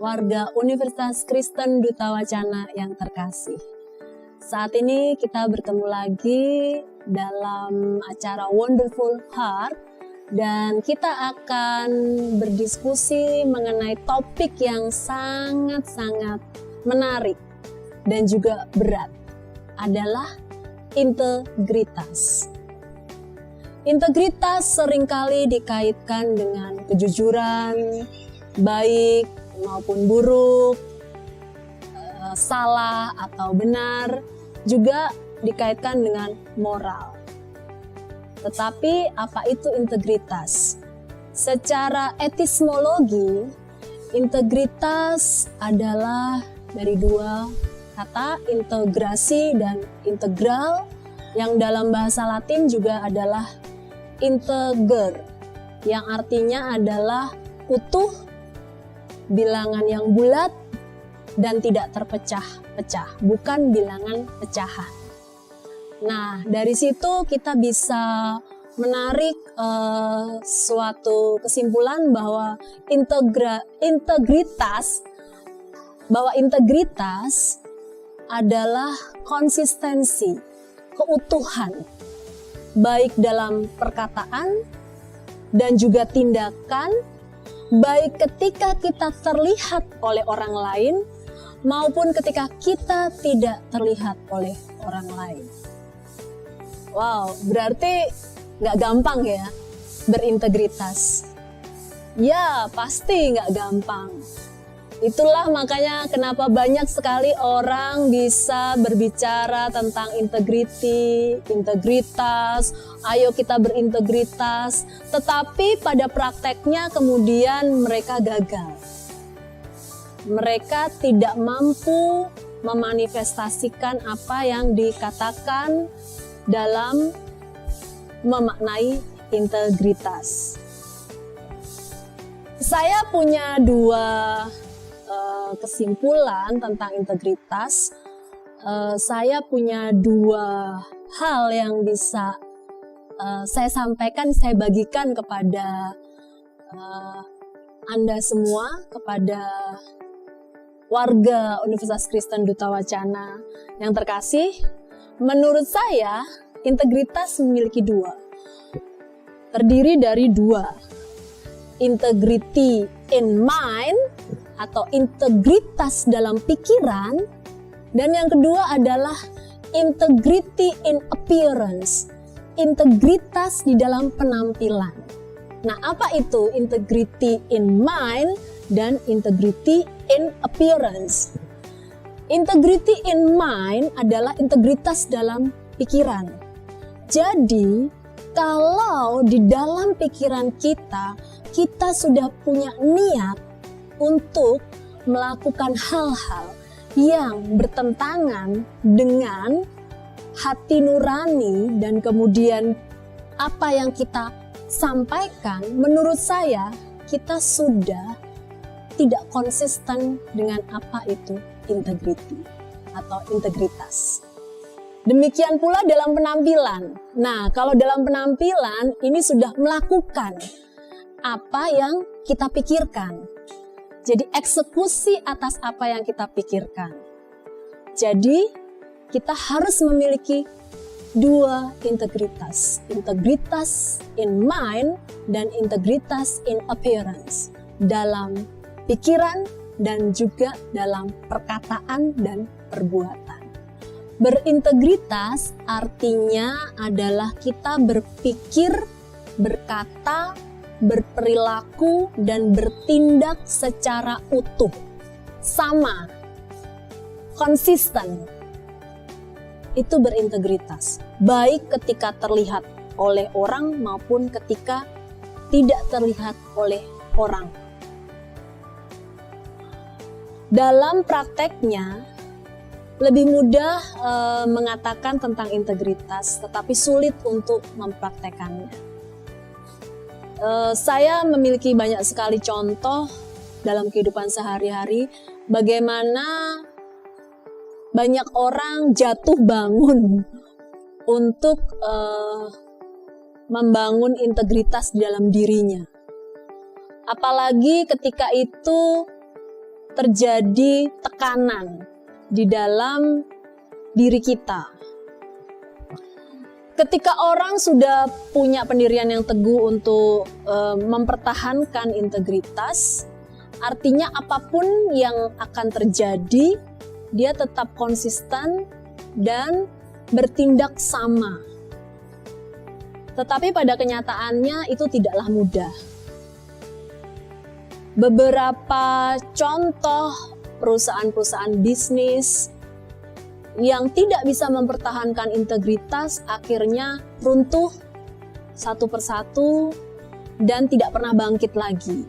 warga Universitas Kristen Duta Wacana yang terkasih. Saat ini kita bertemu lagi dalam acara Wonderful Heart dan kita akan berdiskusi mengenai topik yang sangat-sangat menarik dan juga berat, adalah integritas. Integritas seringkali dikaitkan dengan kejujuran, baik maupun buruk, salah atau benar, juga dikaitkan dengan moral. Tetapi apa itu integritas? Secara etismologi, integritas adalah dari dua kata, integrasi dan integral, yang dalam bahasa Latin juga adalah integer, yang artinya adalah utuh, bilangan yang bulat, dan tidak terpecah-pecah, bukan bilangan pecahan. Nah, dari situ kita bisa menarik suatu kesimpulan bahwa integritas adalah konsistensi, keutuhan, baik dalam perkataan dan juga tindakan, baik ketika kita terlihat oleh orang lain maupun ketika kita tidak terlihat oleh orang lain. Wow, berarti nggak gampang ya berintegritas. Ya, pasti nggak gampang. Itulah makanya kenapa banyak sekali orang bisa berbicara tentang integritas, ayo kita berintegritas, tetapi pada prakteknya kemudian mereka gagal. Mereka tidak mampu memanifestasikan apa yang dikatakan dalam memaknai integritas. Saya punya dua kesimpulan tentang integritas. Saya punya dua hal yang bisa saya sampaikan, saya bagikan kepada Anda semua, kepada warga Universitas Kristen Duta Wacana yang terkasih. Menurut saya, integritas memiliki dua. Terdiri dari dua. Integrity in mind atau integritas dalam pikiran, dan yang kedua adalah integrity in appearance, integritas di dalam penampilan. Nah, apa itu integrity in mind dan integrity in appearance? Integrity in mind adalah integritas dalam pikiran. Jadi, kalau di dalam pikiran kita sudah punya niat untuk melakukan hal-hal yang bertentangan dengan hati nurani dan kemudian apa yang kita sampaikan, menurut saya kita sudah tidak konsisten dengan apa itu integrity atau integritas. Demikian pula dalam penampilan. Nah, kalau dalam penampilan ini sudah melakukan apa yang kita pikirkan. Jadi eksekusi atas apa yang kita pikirkan. Jadi kita harus memiliki dua integritas. Integritas in mind dan integritas in appearance. Dalam pikiran dan juga dalam perkataan dan perbuatan. Berintegritas artinya adalah kita berpikir, berkata, berperilaku, dan bertindak secara utuh, sama, konsisten. Itu berintegritas, baik ketika terlihat oleh orang maupun ketika tidak terlihat oleh orang. Dalam prakteknya, lebih mudah mengatakan tentang integritas, tetapi sulit untuk mempraktekannya. Saya memiliki banyak sekali contoh dalam kehidupan sehari-hari bagaimana banyak orang jatuh bangun untuk membangun integritas di dalam dirinya. Apalagi ketika itu terjadi tekanan di dalam diri kita. Ketika orang sudah punya pendirian yang teguh untuk mempertahankan integritas, artinya apapun yang akan terjadi, dia tetap konsisten dan bertindak sama. Tetapi pada kenyataannya itu tidaklah mudah. Beberapa contoh perusahaan-perusahaan bisnis yang tidak bisa mempertahankan integritas akhirnya runtuh satu persatu dan tidak pernah bangkit lagi.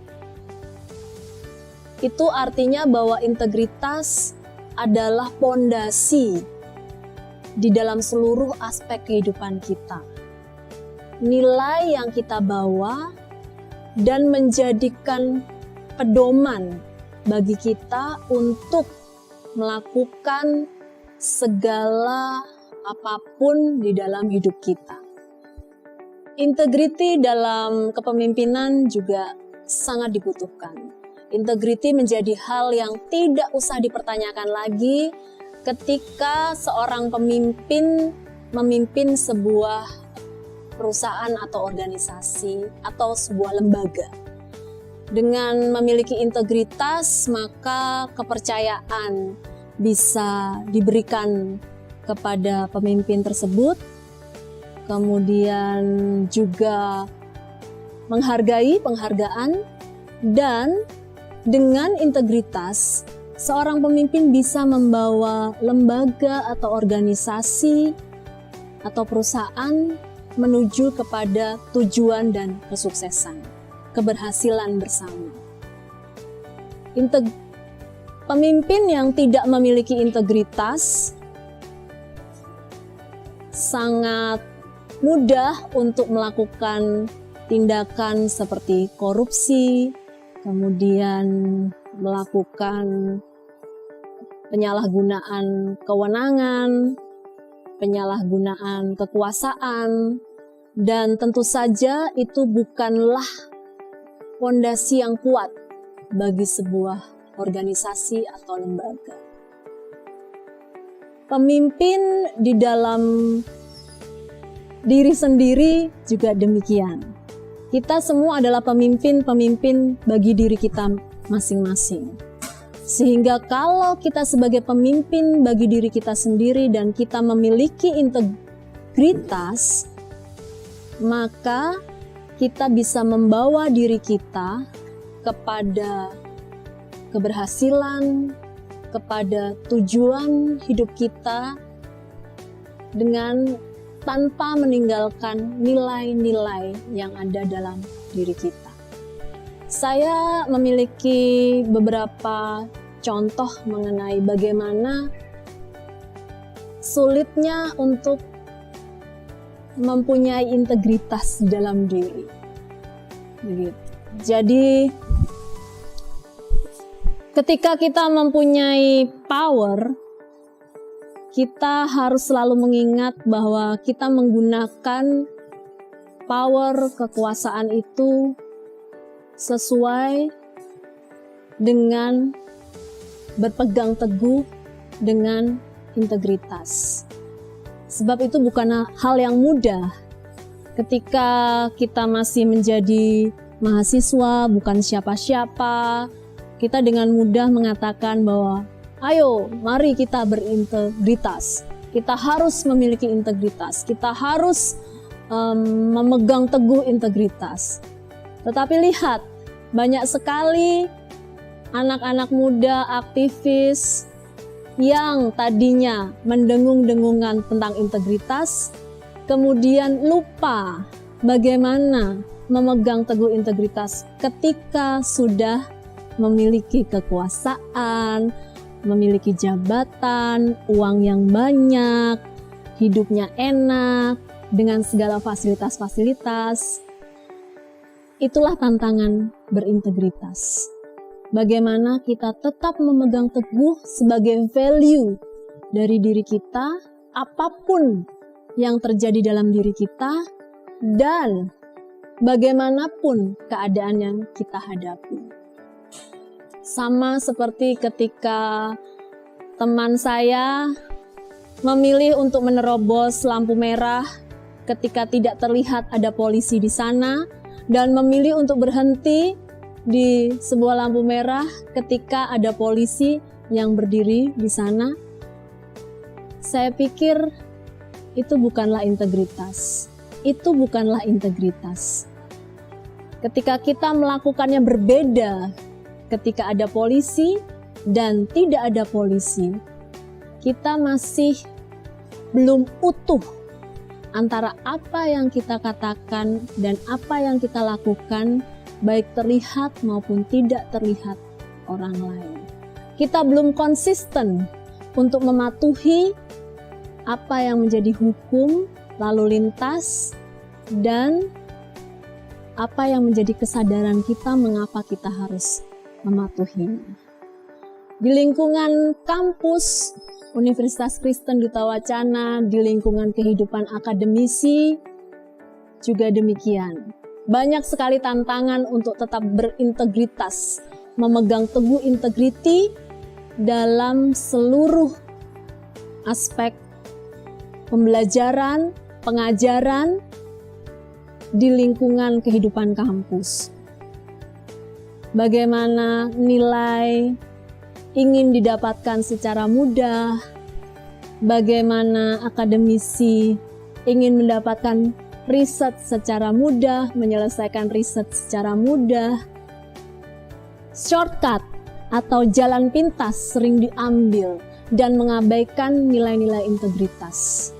Itu artinya bahwa integritas adalah pondasi di dalam seluruh aspek kehidupan kita. Nilai yang kita bawa dan menjadikan pedoman bagi kita untuk melakukan segala apapun di dalam hidup kita. Integriti dalam kepemimpinan juga sangat dibutuhkan. Integriti menjadi hal yang tidak usah dipertanyakan lagi ketika seorang pemimpin memimpin sebuah perusahaan atau organisasi atau sebuah lembaga. Dengan memiliki integritas, maka kepercayaan bisa diberikan kepada pemimpin tersebut, kemudian juga penghargaan, dan dengan integritas, seorang pemimpin bisa membawa lembaga atau organisasi atau perusahaan menuju kepada tujuan dan kesuksesan, keberhasilan bersama. Pemimpin yang tidak memiliki integritas sangat mudah untuk melakukan tindakan seperti korupsi, kemudian melakukan penyalahgunaan kewenangan, penyalahgunaan kekuasaan, dan tentu saja itu bukanlah fondasi yang kuat bagi sebuah organisasi atau lembaga. Pemimpin di dalam diri sendiri juga demikian. Kita semua adalah pemimpin bagi diri kita masing-masing. Sehingga kalau kita sebagai pemimpin bagi diri kita sendiri dan kita memiliki integritas, maka kita bisa membawa diri kita kepada keberhasilan, kepada tujuan hidup kita dengan tanpa meninggalkan nilai-nilai yang ada dalam diri kita. Saya memiliki beberapa contoh mengenai bagaimana sulitnya untuk mempunyai integritas dalam diri. Begitu. Jadi ketika kita mempunyai power, kita harus selalu mengingat bahwa kita menggunakan power kekuasaan itu sesuai dengan berpegang teguh dengan integritas. Sebab itu bukan hal yang mudah ketika kita masih menjadi mahasiswa, bukan siapa-siapa. Kita dengan mudah mengatakan bahwa ayo mari kita berintegritas. Kita harus memiliki integritas. Kita harus memegang teguh integritas. Tetapi lihat, banyak sekali anak-anak muda aktivis yang tadinya mendengung-dengungan tentang integritas, kemudian lupa bagaimana memegang teguh integritas ketika sudah memiliki kekuasaan, memiliki jabatan, uang yang banyak, hidupnya enak, dengan segala fasilitas-fasilitas. Itulah tantangan berintegritas. Bagaimana kita tetap memegang teguh sebagai value dari diri kita, apapun yang terjadi dalam diri kita, dan bagaimanapun keadaan yang kita hadapi. Sama seperti ketika teman saya memilih untuk menerobos lampu merah ketika tidak terlihat ada polisi di sana, dan memilih untuk berhenti di sebuah lampu merah ketika ada polisi yang berdiri di sana. Saya pikir itu bukanlah integritas. Itu bukanlah integritas. Ketika kita melakukannya berbeda, ketika ada polisi dan tidak ada polisi, kita masih belum utuh antara apa yang kita katakan dan apa yang kita lakukan, baik terlihat maupun tidak terlihat orang lain. Kita belum konsisten untuk mematuhi apa yang menjadi hukum lalu lintas dan apa yang menjadi kesadaran kita mengapa kita harus mematuhinya. Di lingkungan kampus Universitas Kristen Duta Wacana, di lingkungan kehidupan akademisi juga demikian. Banyak sekali tantangan untuk tetap berintegritas, memegang teguh integriti dalam seluruh aspek pembelajaran, pengajaran di lingkungan kehidupan kampus. Bagaimana nilai ingin didapatkan secara mudah, bagaimana akademisi ingin mendapatkan riset secara mudah, menyelesaikan riset secara mudah. Shortcut atau jalan pintas sering diambil dan mengabaikan nilai-nilai integritas.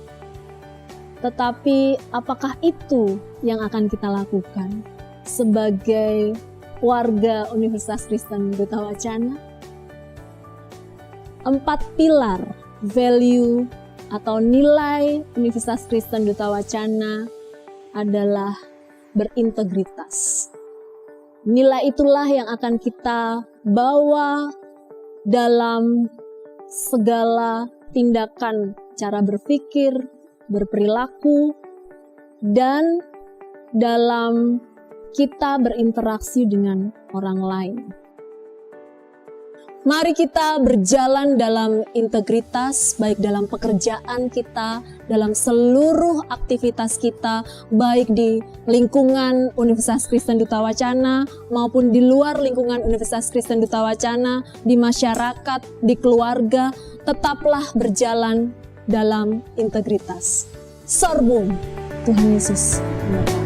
Tetapi apakah itu yang akan kita lakukan sebagai warga Universitas Kristen Duta Wacana? 4 pilar value atau nilai Universitas Kristen Duta Wacana adalah berintegritas. Nilai itulah yang akan kita bawa dalam segala tindakan, cara berpikir, berperilaku, dan dalam kita berinteraksi dengan orang lain. Mari kita berjalan dalam integritas, baik dalam pekerjaan kita, dalam seluruh aktivitas kita, baik di lingkungan Universitas Kristen Duta Wacana maupun di luar lingkungan Universitas Kristen Duta Wacana, di masyarakat, di keluarga, tetaplah berjalan dalam integritas. Sorbum, Tuhan Yesus memberkati.